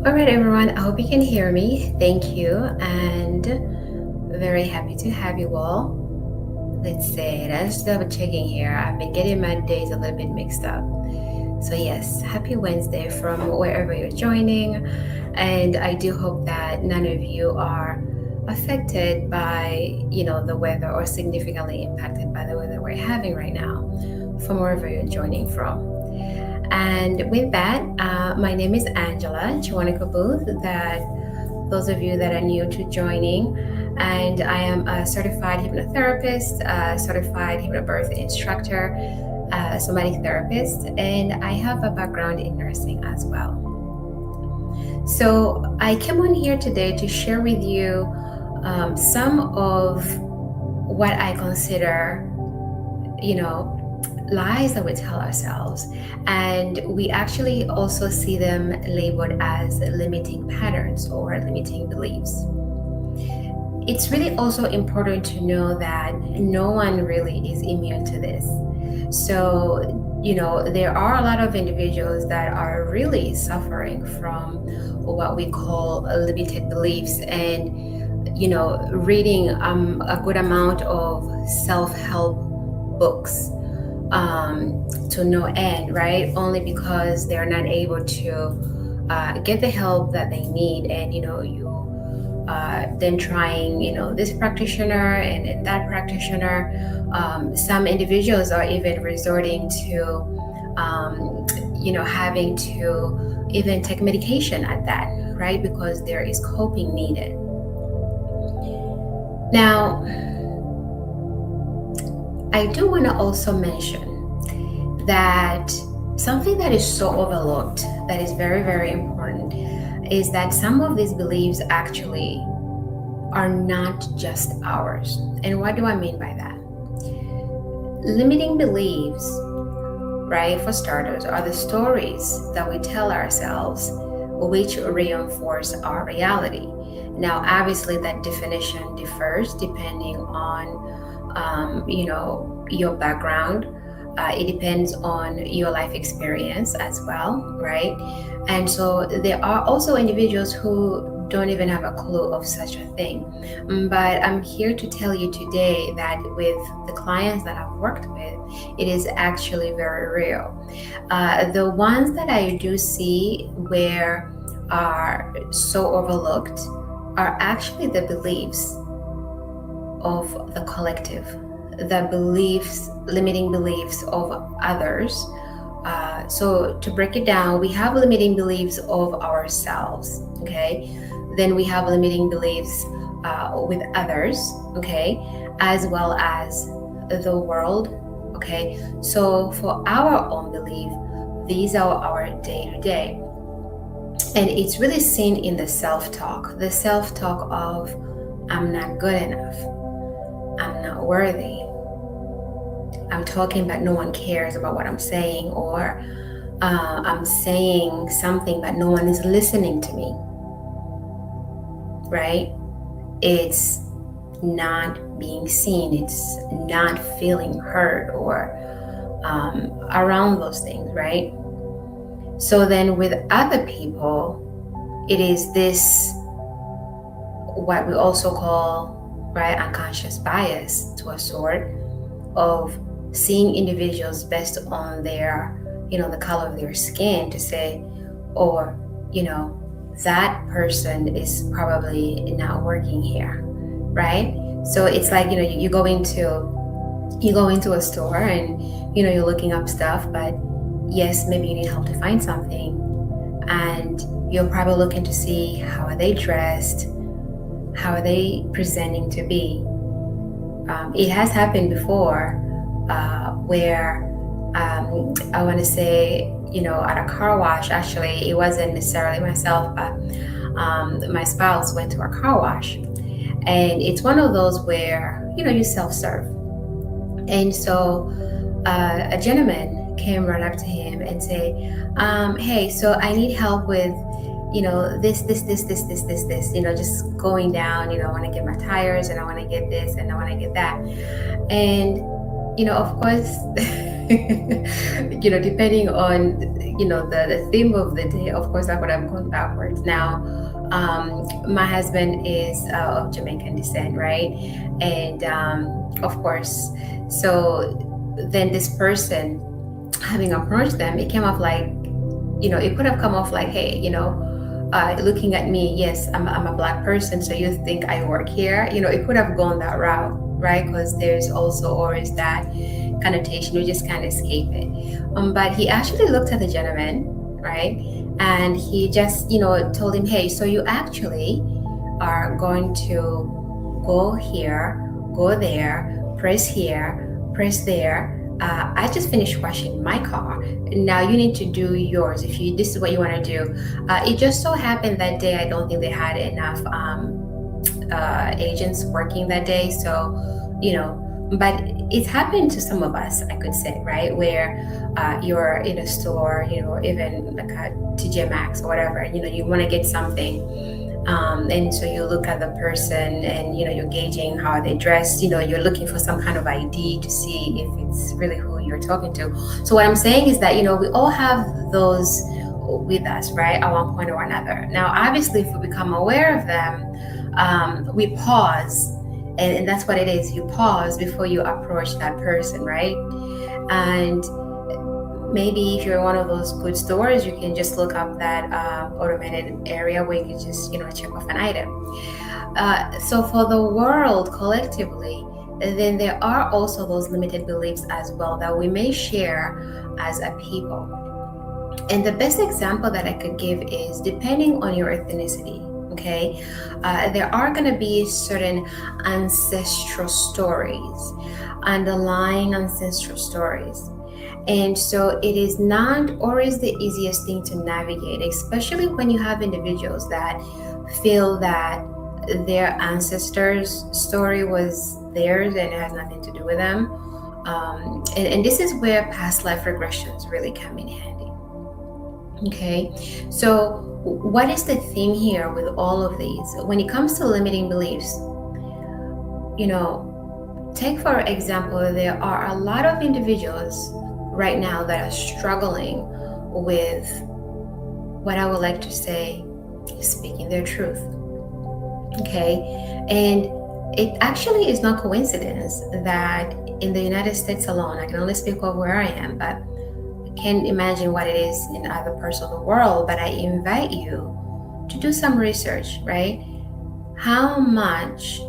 All right, everyone. I hope you can hear me. Thank you. And very happy to have you all. Let's see. Let's double checking here. I've been getting my days a little bit mixed up. So, yes, happy Wednesday from wherever you're joining. And I do hope that none of you are affected by, the weather or significantly impacted by the weather we're having right now from wherever you're joining from. And with that, my name is Angela Chiwanika Booth. That those of you that are new to joining, and I am a certified hypnotherapist, a certified hypnobirth instructor, somatic therapist, and I have a background in nursing as well. So I came on here today to share with you some of what I consider, you know, lies that we tell ourselves. And we actually also see them labeled as limiting patterns or limiting beliefs. It's really also important to know that no one really is immune to this. So, there are a lot of individuals that are really suffering from what we call limited beliefs and, reading a good amount of self help books to no end, right? Only because they're not able to get the help that they need. And, you then trying, this practitioner and that practitioner. Some individuals are even resorting to, having to even take medication at that, right? Because there is coping needed. Now, I do want to also mention that something that is so overlooked, that is very, very important, is that some of these beliefs actually are not just ours. And what do I mean by that? Limiting beliefs, right, for starters, are the stories that we tell ourselves which reinforce our reality. Now, obviously, that definition differs depending on your background. It depends on your life experience as well, right? And so there are also individuals who don't even have a clue of such a thing. But I'm here to tell you today that with the clients that I've worked with, it is actually very real. The ones that I do see where are so overlooked are actually the beliefs of the collective, the beliefs, limiting beliefs of others. So to break it down, we have limiting beliefs of ourselves, okay? Then we have limiting beliefs with others, okay? As well as the world, okay? So for our own belief, these are our day to day. And it's really seen in the self-talk of I'm not good enough, I'm not worthy, I'm talking but no one cares about what I'm saying, or I'm saying something but no one is listening to me, right? It's not being seen, it's not feeling heard, or around those things, right? So then with other people, it is this, what we also call, right, unconscious bias to a sort of seeing individuals based on their, the color of their skin to say, or, that person is probably not working here, right? So it's like, you go into a store and, you're looking up stuff, but yes, maybe you need help to find something. And you're probably looking to see how are they dressed, how are they presenting to be. It has happened before where I want to say, at a car wash, actually, it wasn't necessarily myself, but my spouse went to a car wash. And it's one of those where, you self-serve. And so a gentleman came right up to him and say, hey, so I need help with, this, just going down, I want to get my tires and I want to get this and I want to get that. And, of course, Depending on the theme of the day. Of course, I would have gone backwards. Now, my husband is of Jamaican descent, right? And of course, so then this person having approached them, it came off like, it could have come off like, hey, looking at me, yes, I'm a black person, so you think I work here? It could have gone that route, right? Because there's also always that connotation. We just can't escape it. But he actually looked at the gentleman, right? And he just, told him, hey, so you actually are going to go here, go there, press there. I just finished washing my car. Now you need to do yours. If you this is what you want to do. It just so happened that day I don't think they had enough agents working that day. So, but it's happened to some of us, I could say, right? Where you're in a store, even like a TJ Maxx or whatever, you want to get something. And so you look at the person and you're gauging how they dress, you're looking for some kind of ID to see if it's really who you're talking to. So what I'm saying is that we all have those with us, right, at one point or another. Now obviously if we become aware of them, we pause, and that's what it is. You pause before you approach that person, right? And maybe if you're in one of those good stores, you can just look up that automated area where you can just check off an item. So for the world collectively, then there are also those limited beliefs as well that we may share as a people. And the best example that I could give is depending on your ethnicity. Okay, there are going to be certain ancestral stories, underlying ancestral stories. And so it is not always the easiest thing to navigate, especially when you have individuals that feel that their ancestors' story was theirs and it has nothing to do with them. And this is where past life regressions really come in handy. Okay, so what is the theme here with all of these? When it comes to limiting beliefs, take for example, there are a lot of individuals right now that are struggling with what I would like to say, speaking their truth. Okay, and it actually is not coincidence that in the United States alone, I can only speak of where I am, but I can't imagine what it is in other parts of the world. But I invite you to do some research, right? How much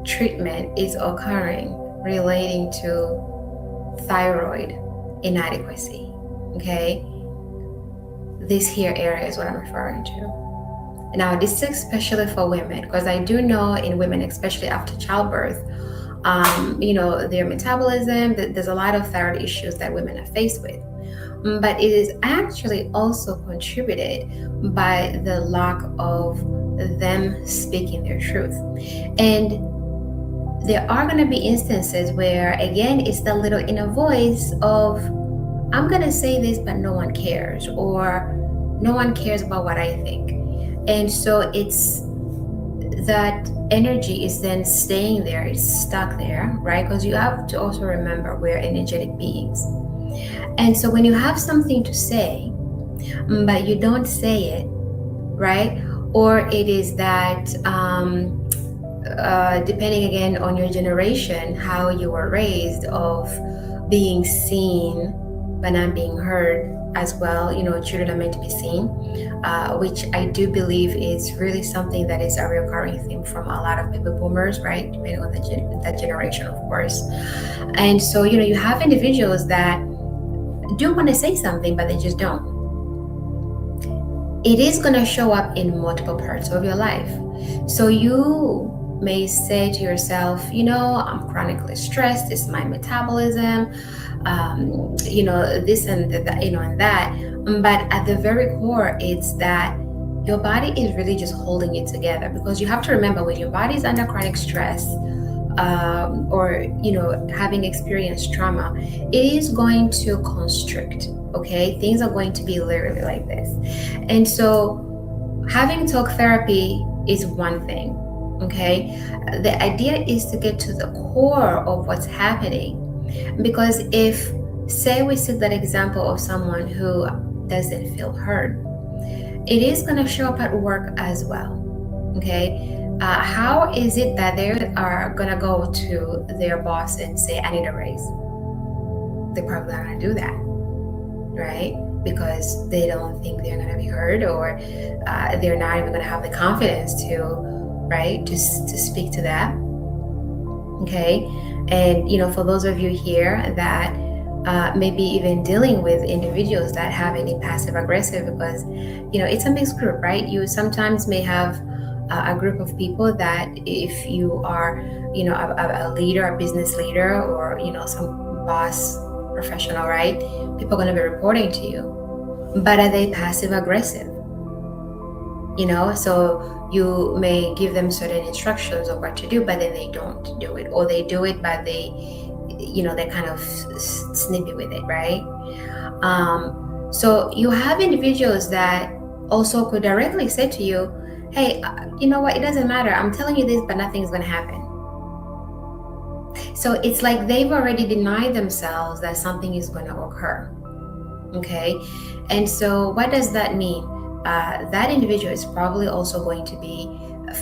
treatment is occurring relating to thyroid inadequacy? Okay, this here area is what I'm referring to. Now this is especially for women, because I do know in women, especially after childbirth, their metabolism, there's a lot of thyroid issues that women are faced with. But it is actually also contributed by the lack of them speaking their truth. And there are going to be instances where, again, it's the little inner voice of, I'm going to say this, but no one cares, or no one cares about what I think. And so it's that energy is then staying there, it's stuck there, right? Because you have to also remember we're energetic beings. And so when you have something to say, but you don't say it, right? Or it is that, depending again on your generation, how you were raised, of being seen but not being heard as well. Children are meant to be seen, which I do believe is really something that is a recurring theme from a lot of baby boomers, right? Depending on that generation, of course. And so, you have individuals that do want to say something, but they just don't. It is going to show up in multiple parts of your life. So you may say to yourself, I'm chronically stressed, it's my metabolism, this and that, and that. But at the very core, it's that your body is really just holding it together, because you have to remember, when your body is under chronic stress, or having experienced trauma, it is going to constrict. Okay, things are going to be literally like this. And so having talk therapy is one thing. Okay, the idea is to get to the core of what's happening, because if Say we took that example of someone who doesn't feel heard. It is going to show up at work as well. Okay. How is it that they are going to go to their boss and say, I need a raise? They're probably not going to do that, right? Because they don't think they're going to be heard, or they're not even going to have the confidence to, right, to speak to that. Okay. And, for those of you here that maybe even dealing with individuals that have any passive aggressive, because it's a mixed group, right? You sometimes may have a group of people that if you are a leader, a business leader, or some boss professional, right, people are going to be reporting to you, but are they passive aggressive? So you may give them certain instructions of what to do, but then they don't do it, or they do it but they're kind of snippy with it, right? So you have individuals that also could directly say to you, hey, you know what, it doesn't matter, I'm telling you this, but nothing's going to happen. So it's like they've already denied themselves that something is going to occur. Okay. And so what does that mean? That individual is probably also going to be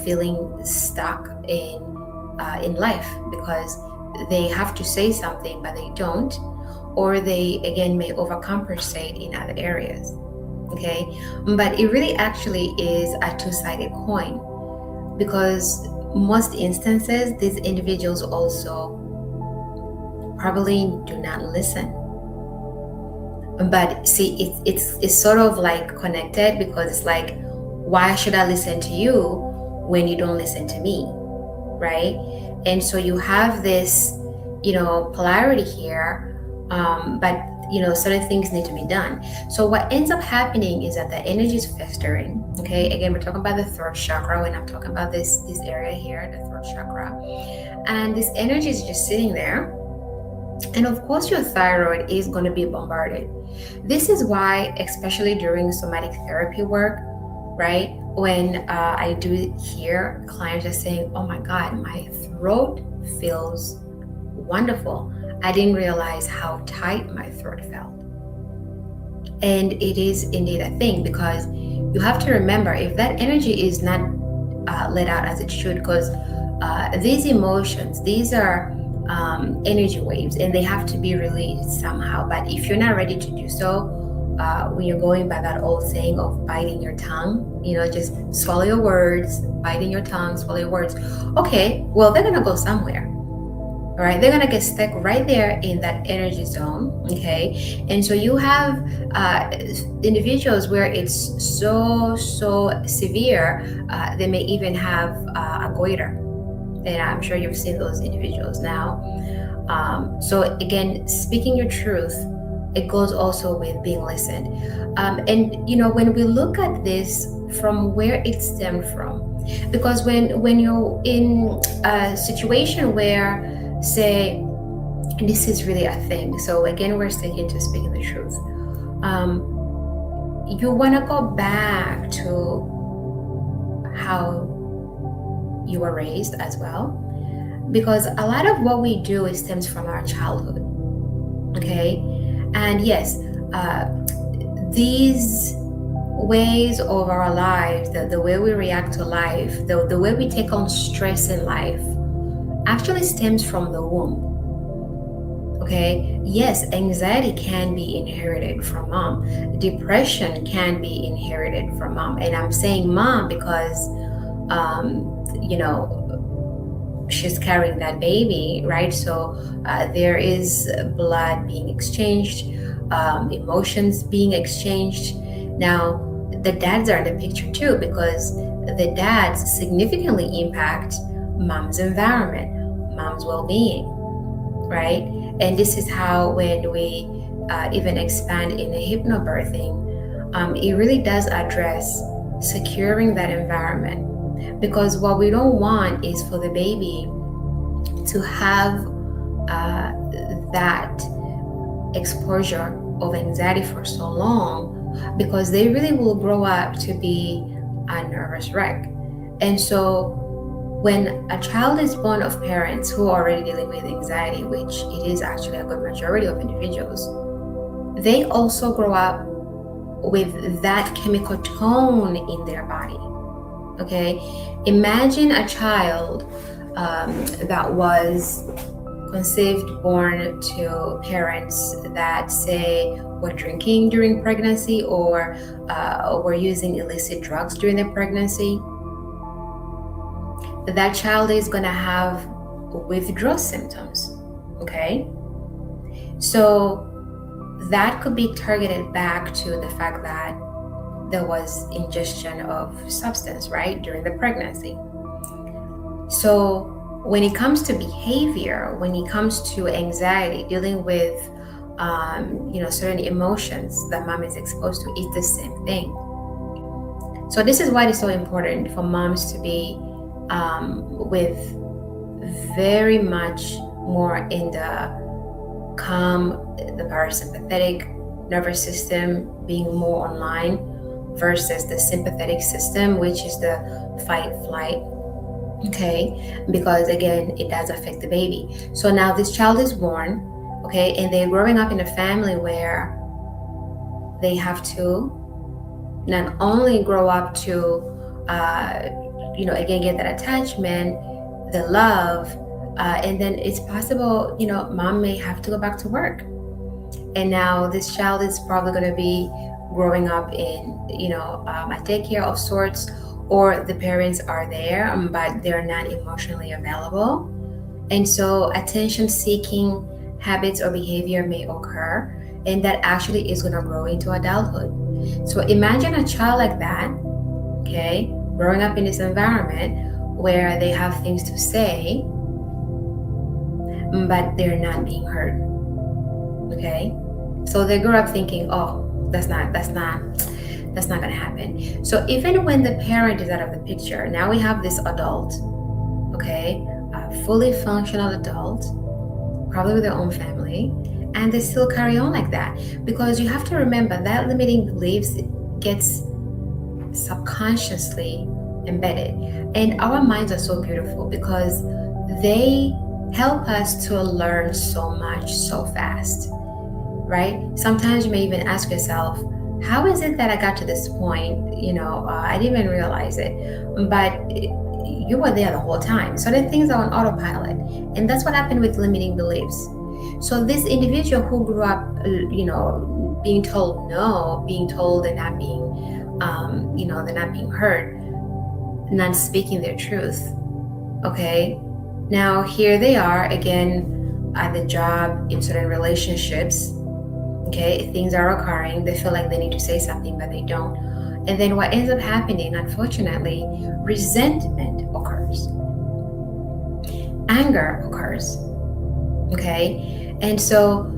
feeling stuck in life, because they have to say something but they don't, or they again may overcompensate in other areas. Okay. But it really actually is a two-sided coin, because most instances these individuals also probably do not listen. But see, it's sort of like connected, because it's like, why should I listen to you when you don't listen to me, right? And so you have this polarity here, but certain things need to be done. So what ends up happening is that the energy is festering. Okay, again, we're talking about the throat chakra when I'm talking about this area here, the throat chakra, and this energy is just sitting there. And of course, your thyroid is going to be bombarded. This is why, especially during somatic therapy work, right? When I do it here, clients are saying, oh my God, my throat feels wonderful. I didn't realize how tight my throat felt. And it is indeed a thing, because you have to remember, if that energy is not let out as it should, because these emotions, these are energy waves, and they have to be released somehow. But if you're not ready to do so, when you're going by that old saying of biting your tongue, just swallow your words, biting your tongue, swallow your words. Okay, well, they're gonna go somewhere. All right, they're gonna get stuck right there in that energy zone. Okay, and so you have individuals where it's so severe, they may even have a goiter. And I'm sure you've seen those individuals now. So again, speaking your truth, it goes also with being listened. And when we look at this from where it stemmed from, because when you're in a situation where, say, this is really a thing. So again, we're sticking to speaking the truth. You want to go back to how you were raised as well, because a lot of what we do stems from our childhood. Okay, and yes, these ways of our lives, the way we react to life, the way we take on stress in life, actually stems from the womb. Okay, yes, anxiety can be inherited from mom, depression can be inherited from mom, and I'm saying mom because she's carrying that baby, right? So there is blood being exchanged, emotions being exchanged. Now, the dads are in the picture too, because the dads significantly impact mom's environment, mom's well-being, right? And this is how, when we even expand in a hypnobirthing, it really does address securing that environment. Because what we don't want is for the baby to have that exposure of anxiety for so long, because they really will grow up to be a nervous wreck. And so When a child is born of parents who are already dealing with anxiety, which it is actually a good majority of individuals, they also grow up with that chemical tone in their body. Okay, imagine a child that was conceived, born to parents that say were drinking during pregnancy or were using illicit drugs during their pregnancy. That child is going to have withdrawal symptoms. Okay, so that could be targeted back to the fact that there was ingestion of substance, right, during the pregnancy. So when it comes to behavior, when it comes to anxiety, dealing with certain emotions that mom is exposed to, it's the same thing. So this is why it's so important for moms to be with very much more in the calm, the parasympathetic nervous system being more online versus the sympathetic system, which is the fight flight. Okay, because again, it does affect the baby. So now this child is born, okay, and they're growing up in a family where they have to not only grow up to again, get that attachment, the love, and then it's possible, mom may have to go back to work. And now this child is probably going to be growing up in, a daycare of sorts, or the parents are there, but they're not emotionally available. And so attention-seeking habits or behavior may occur, and that actually is going to grow into adulthood. So imagine a child like that, okay, growing up in this environment where they have things to say, but they're not being heard. Okay, so they grow up thinking, oh, that's not going to happen. So even when the parent is out of the picture, now we have this adult, okay, a fully functional adult, probably with their own family, and they still carry on like that, because you have to remember that limiting beliefs gets subconsciously embedded. And our minds are so beautiful because they help us to learn so much so fast, right? Sometimes you may even ask yourself, how is it that I got to this point? I didn't even realize it, but you were there the whole time. Certain things are on autopilot, and that's what happened with limiting beliefs. So this individual who grew up, being told no, being told they're not being, they're not being heard, not speaking their truth. Okay, now here they are again at the job, in certain relationships. Okay, things are occurring. They feel like they need to say something, but they don't. And then what ends up happening, unfortunately, resentment occurs. Anger occurs. Okay, and so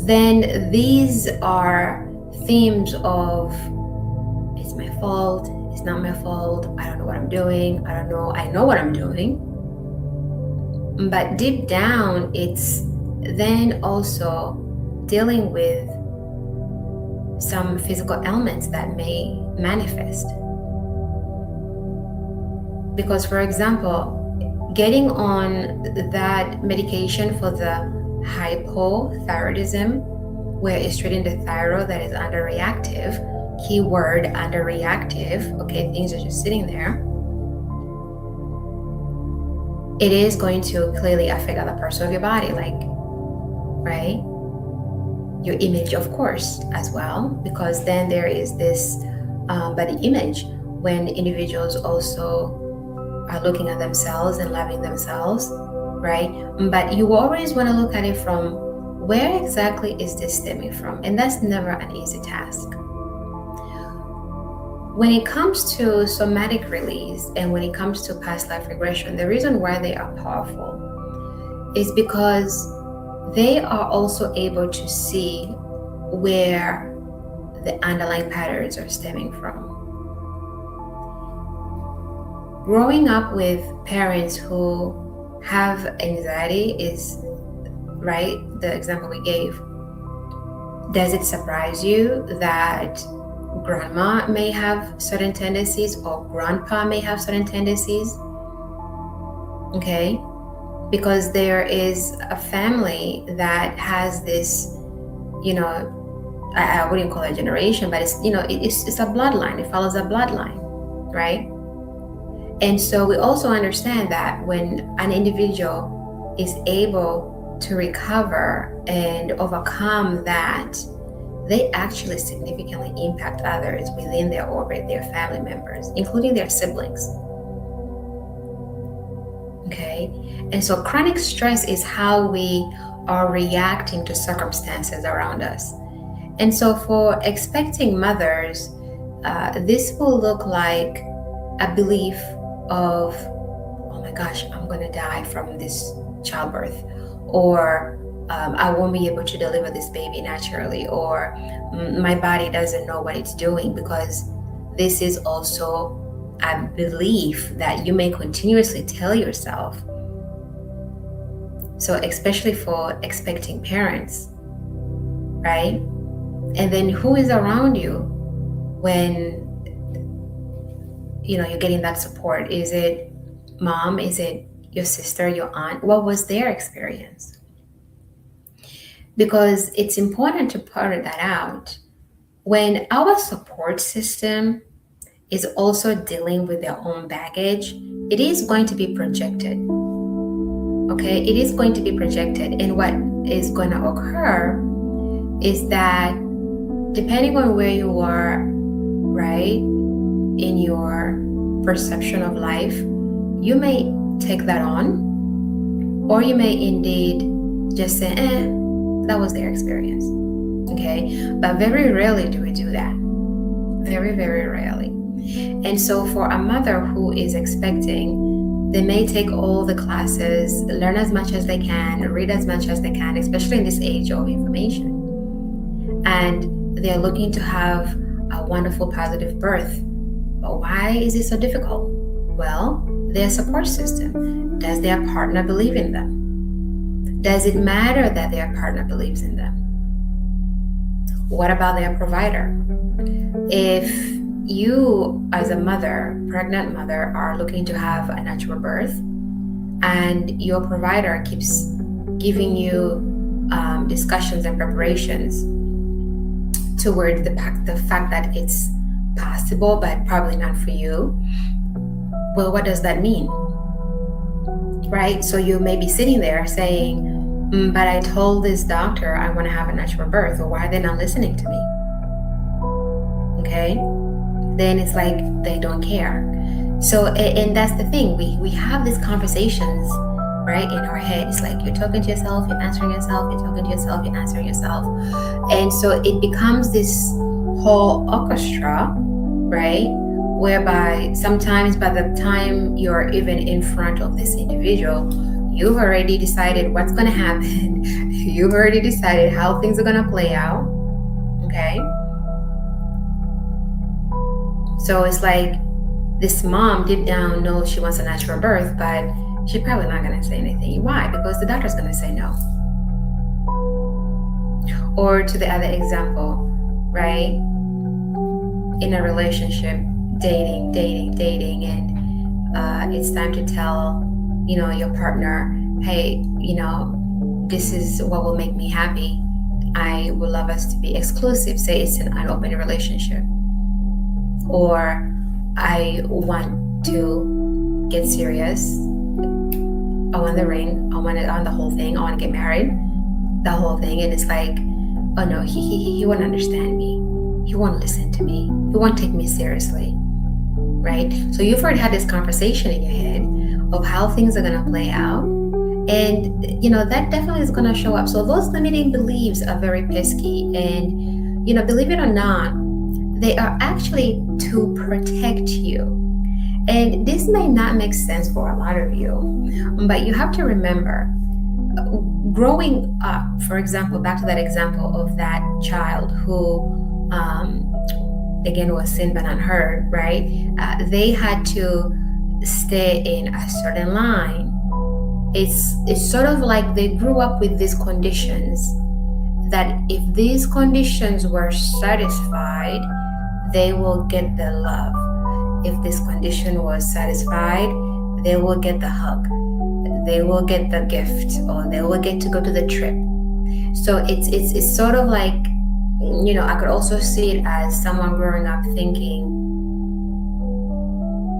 then these are themes of, it's my fault, it's not my fault, I don't know what I'm doing, I know what I'm doing. But deep down, it's then also dealing with some physical ailments that may manifest. Because, for example, getting on that medication for the hypothyroidism, where it's treating the thyroid that is underreactive, keyword underreactive, okay, things are just sitting there, it is going to clearly affect other parts of your body, like, right? Your image, of course, as well, because then there is this body image when individuals also are looking at themselves and loving themselves, right? But you always want to look at it from, where exactly is this stemming from? And that's never an easy task. When it comes to somatic release and when it comes to past life regression, the reason why they are powerful is because they are also able to see where the underlying patterns are stemming from. Growing up with parents who have anxiety is, right, the example we gave. Does it surprise you that grandma may have certain tendencies or grandpa may have certain tendencies? Okay, because there is a family that has this, you know, I wouldn't call it a generation, but it's, it's a bloodline. It follows a bloodline, right? And so we also understand that when an individual is able to recover and overcome that, they actually significantly impact others within their orbit, their family members, including their siblings. Okay? And so chronic stress is how we are reacting to circumstances around us. And so for expecting mothers, this will look like a belief of, oh my gosh, I'm going to die from this childbirth, or I won't be able to deliver this baby naturally, or my body doesn't know what it's doing, because this is also a belief that you may continuously tell yourself. So especially for expecting parents, right? And then who is around you when you're getting that support? Is it mom? Is it your sister, your aunt? What was their experience? Because it's important to point that out. When our support system is also dealing with their own baggage, it is going to be projected. Okay, it is going to be projected. And what is going to occur is that depending on where you are, right, in your perception of life, you may take that on, or you may indeed just say, that was their experience. Okay, but very rarely do we do that. Very, very rarely. And so for a mother who is expecting, they may take all the classes, learn as much as they can, read as much as they can, especially in this age of information. And they're looking to have a wonderful, positive birth. But why is it so difficult? Well, their support system. Does their partner believe in them? Does it matter that their partner believes in them? What about their provider? If you, as a mother, pregnant mother, are looking to have a natural birth, and your provider keeps giving you discussions and preparations toward the fact that it's possible, but probably not for you, well, what does that mean? Right? So you may be sitting there saying, but I told this doctor I want to have a natural birth, or why are they not listening to me? Okay? Then it's like they don't care. So, and that's the thing, we have these conversations, right, in our head. It's like you're talking to yourself, you're answering yourself, you're talking to yourself, you're answering yourself. And so it becomes this whole orchestra, right, whereby sometimes by the time you're even in front of this individual, you've already decided what's going to happen. You've already decided how things are going to play out. Okay? So it's like this mom deep down knows she wants a natural birth, but she's probably not going to say anything. Why? Because the doctor's going to say no. Or to the other example, right? In a relationship, dating, and it's time to tell, your partner, hey, this is what will make me happy. I would love us to be exclusive. Say it's an open relationship. Or I want to get serious. I want the ring. I want it on the whole thing. I want to get married. The whole thing. And it's like, oh no, he won't understand me. He won't listen to me. He won't take me seriously. Right? So you've already had this conversation in your head of how things are going to play out. And, that definitely is going to show up. So those limiting beliefs are very pesky. And, believe it or not, they are actually to protect you. And this may not make sense for a lot of you, but you have to remember, growing up, for example, back to that example of that child who, again, was seen but unheard, right? They had to stay in a certain line. It's sort of like they grew up with these conditions, that if these conditions were satisfied, they will get the love. If this condition was satisfied, they will get the hug. they will get the gift or they will get to go to the trip. So it's sort of like, I could also see it as someone growing up thinking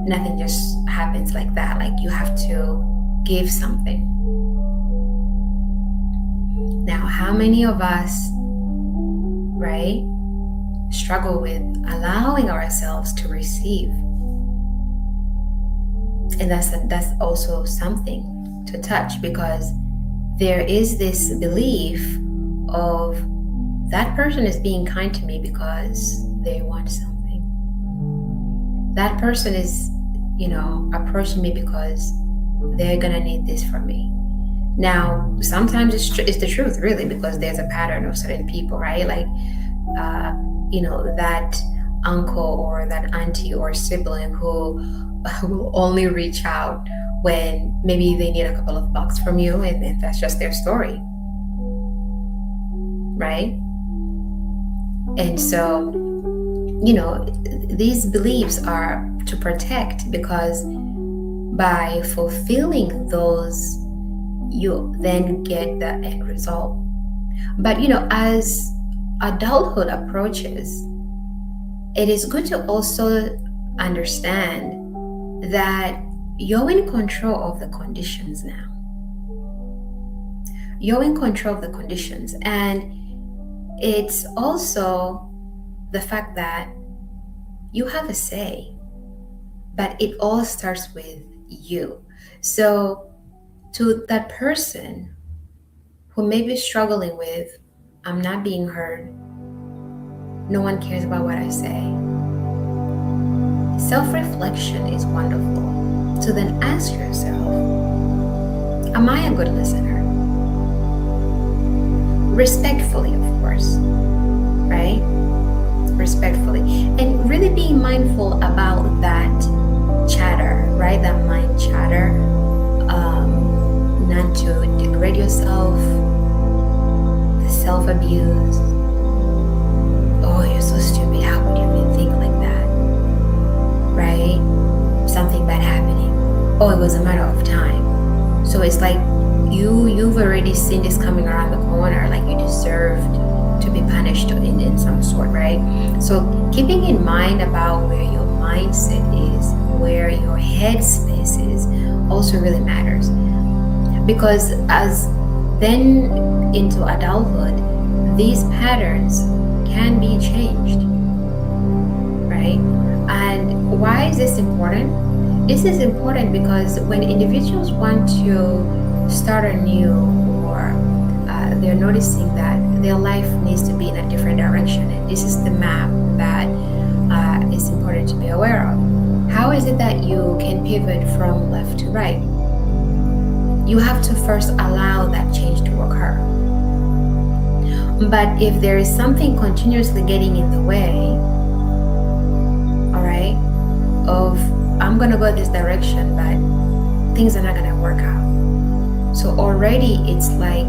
nothing just happens like that. Like you have to give something. Now, how many of us, right, struggle with allowing ourselves to receive? And that's also something to touch, because there is this belief of that person is being kind to me because they want something. That person is, approaching me because they're gonna need this from me. Now, sometimes it's the truth, really, because there's a pattern of certain people, right? Like, that uncle or that auntie or sibling who will only reach out when maybe they need a couple of bucks from you, and that's just their story, right? And so, these beliefs are to protect, because by fulfilling those, you then get the end result. But as adulthood approaches, it is good to also understand that you're in control of the conditions now. You're in control of the conditions. And it's also the fact that you have a say, but it all starts with you. So to that person who may be struggling with, I'm not being heard, no one cares about what I say, self-reflection is wonderful. So then ask yourself, am I a good listener? Respectfully, of course, right? Respectfully. And really being mindful about that chatter, right? That mind chatter. Not to degrade yourself, the self-abuse. Oh, you're so stupid. How could you even think like that? Right? Something bad happening. Oh, it was a matter of time. So it's like you've already seen this coming around the corner, like you deserved to be punished in some sort, right? So keeping in mind about where your mindset is, where your headspace is, also really matters. Because as then into adulthood, these patterns can be changed, right? And why is this important? This is important because when individuals want to start anew, or they're noticing that their life needs to be in a different direction, and this is the map that is important to be aware of. How is it that you can pivot from left to right? You have to first allow that change to occur. But if there is something continuously getting in the way, all right, of I'm going to go this direction, but things are not going to work out. So already it's like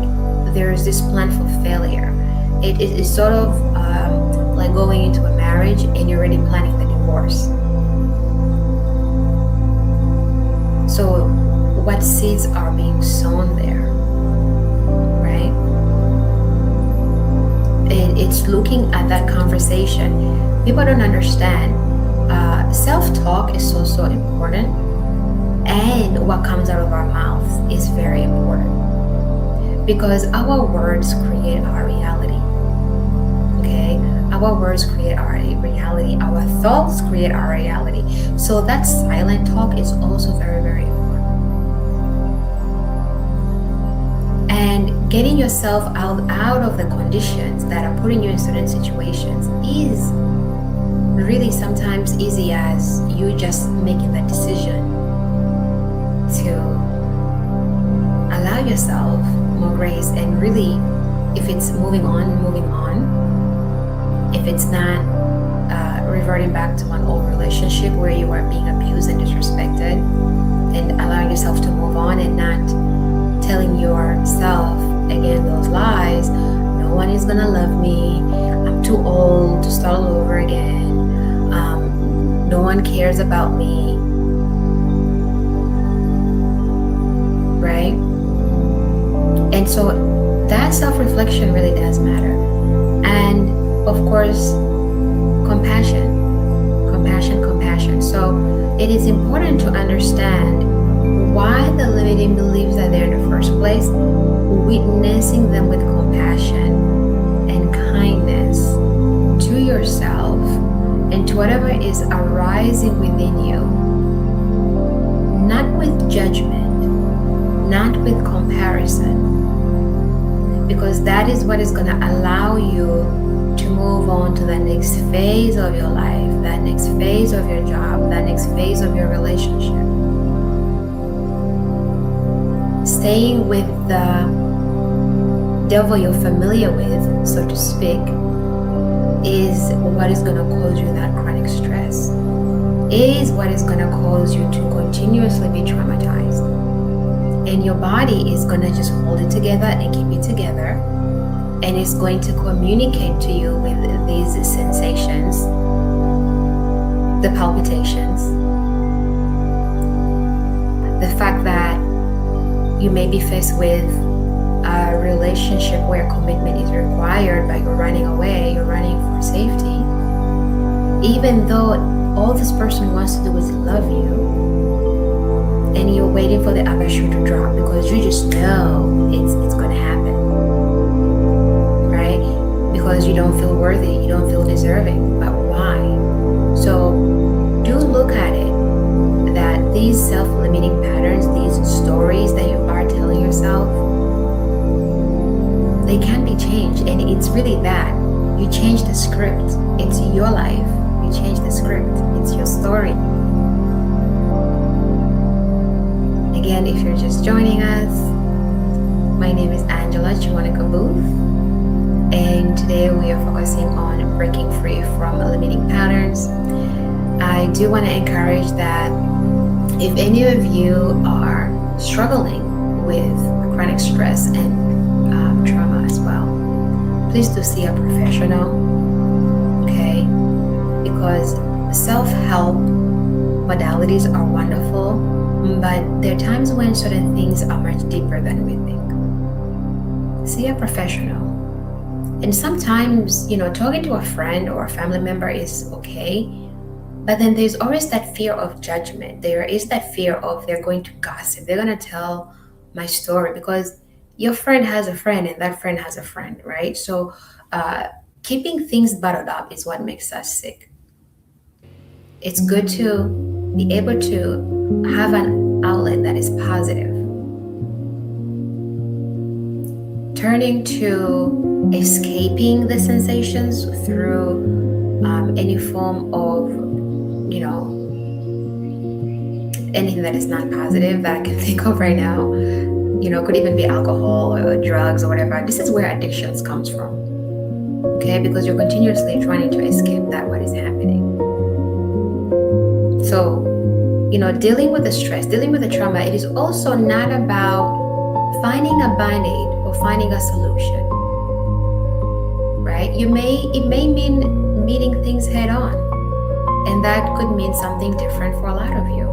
there's this plan for failure. It is sort of like going into a marriage and you're already planning the divorce. So what seeds are being sown there, right? And it's looking at that conversation. People don't understand. Self-talk is so important, and what comes out of our mouth is very important, because our words create our reality. Okay, our words create our reality. Our thoughts create our reality. So that silent talk is also very, very important. And getting yourself out of the conditions that are putting you in certain situations is really sometimes easy as you just making that decision to allow yourself more grace. And really, if it's moving on, if it's not reverting back to an old relationship where you are being abused and disrespected, and allowing yourself to move on and not telling yourself again those lies, no one is gonna love me, I'm too old to start all over again, no one cares about me, right? And so that self-reflection really does matter. And of course, compassion. So it is important to understand why the limiting beliefs are there in the first place, witnessing them with compassion and kindness to yourself and to whatever is arising within you, not with judgment, not with comparison, because that is what is going to allow you to move on to the next phase of your life, that next phase of your job, that next phase of your relationship. Staying with the devil you're familiar with, so to speak, is what is going to cause you that chronic stress. Is what is going to cause you to continuously be traumatized. And your body is going to just hold it together and keep it together. And it's going to communicate to you with these sensations, the palpitations, the fact that you may be faced with a relationship where commitment is required, but you're running away, you're running for safety, even though all this person wants to do is love you, and you're waiting for the other shoe to drop because you just know it's going to happen, right? Because you don't feel worthy, you don't feel deserving. But why? So do look at it that these self-limiting patterns, these stories that you are telling yourself, they can be changed. And it's really that you change the script. It's your life. You change the script. It's your story. Again, if you're just joining us, my name is Angela Chiwanika Booth, and today we are focusing on breaking free from limiting patterns. I do want to encourage that if any of you are struggling with chronic stress and trauma as well, please do see a professional, okay? Because self-help modalities are wonderful, but there are times when certain things are much deeper than we think. See a professional. And sometimes, talking to a friend or a family member is okay, but then there's always that fear of judgment. There is that fear of they're going to gossip. They're going to tell my story, because your friend has a friend and that friend has a friend, right? So keeping things bottled up is what makes us sick. It's good to be able to have an outlet that is positive. Turning to escaping the sensations through any form of, anything that is not positive that I can think of right now. Could even be alcohol or drugs or whatever. This is where addictions comes from. Okay, because you're continuously trying to escape that what is happening. So, dealing with the stress, dealing with the trauma, it is also not about finding a band-aid or finding a solution, right? It may mean meeting things head on, and that could mean something different for a lot of you.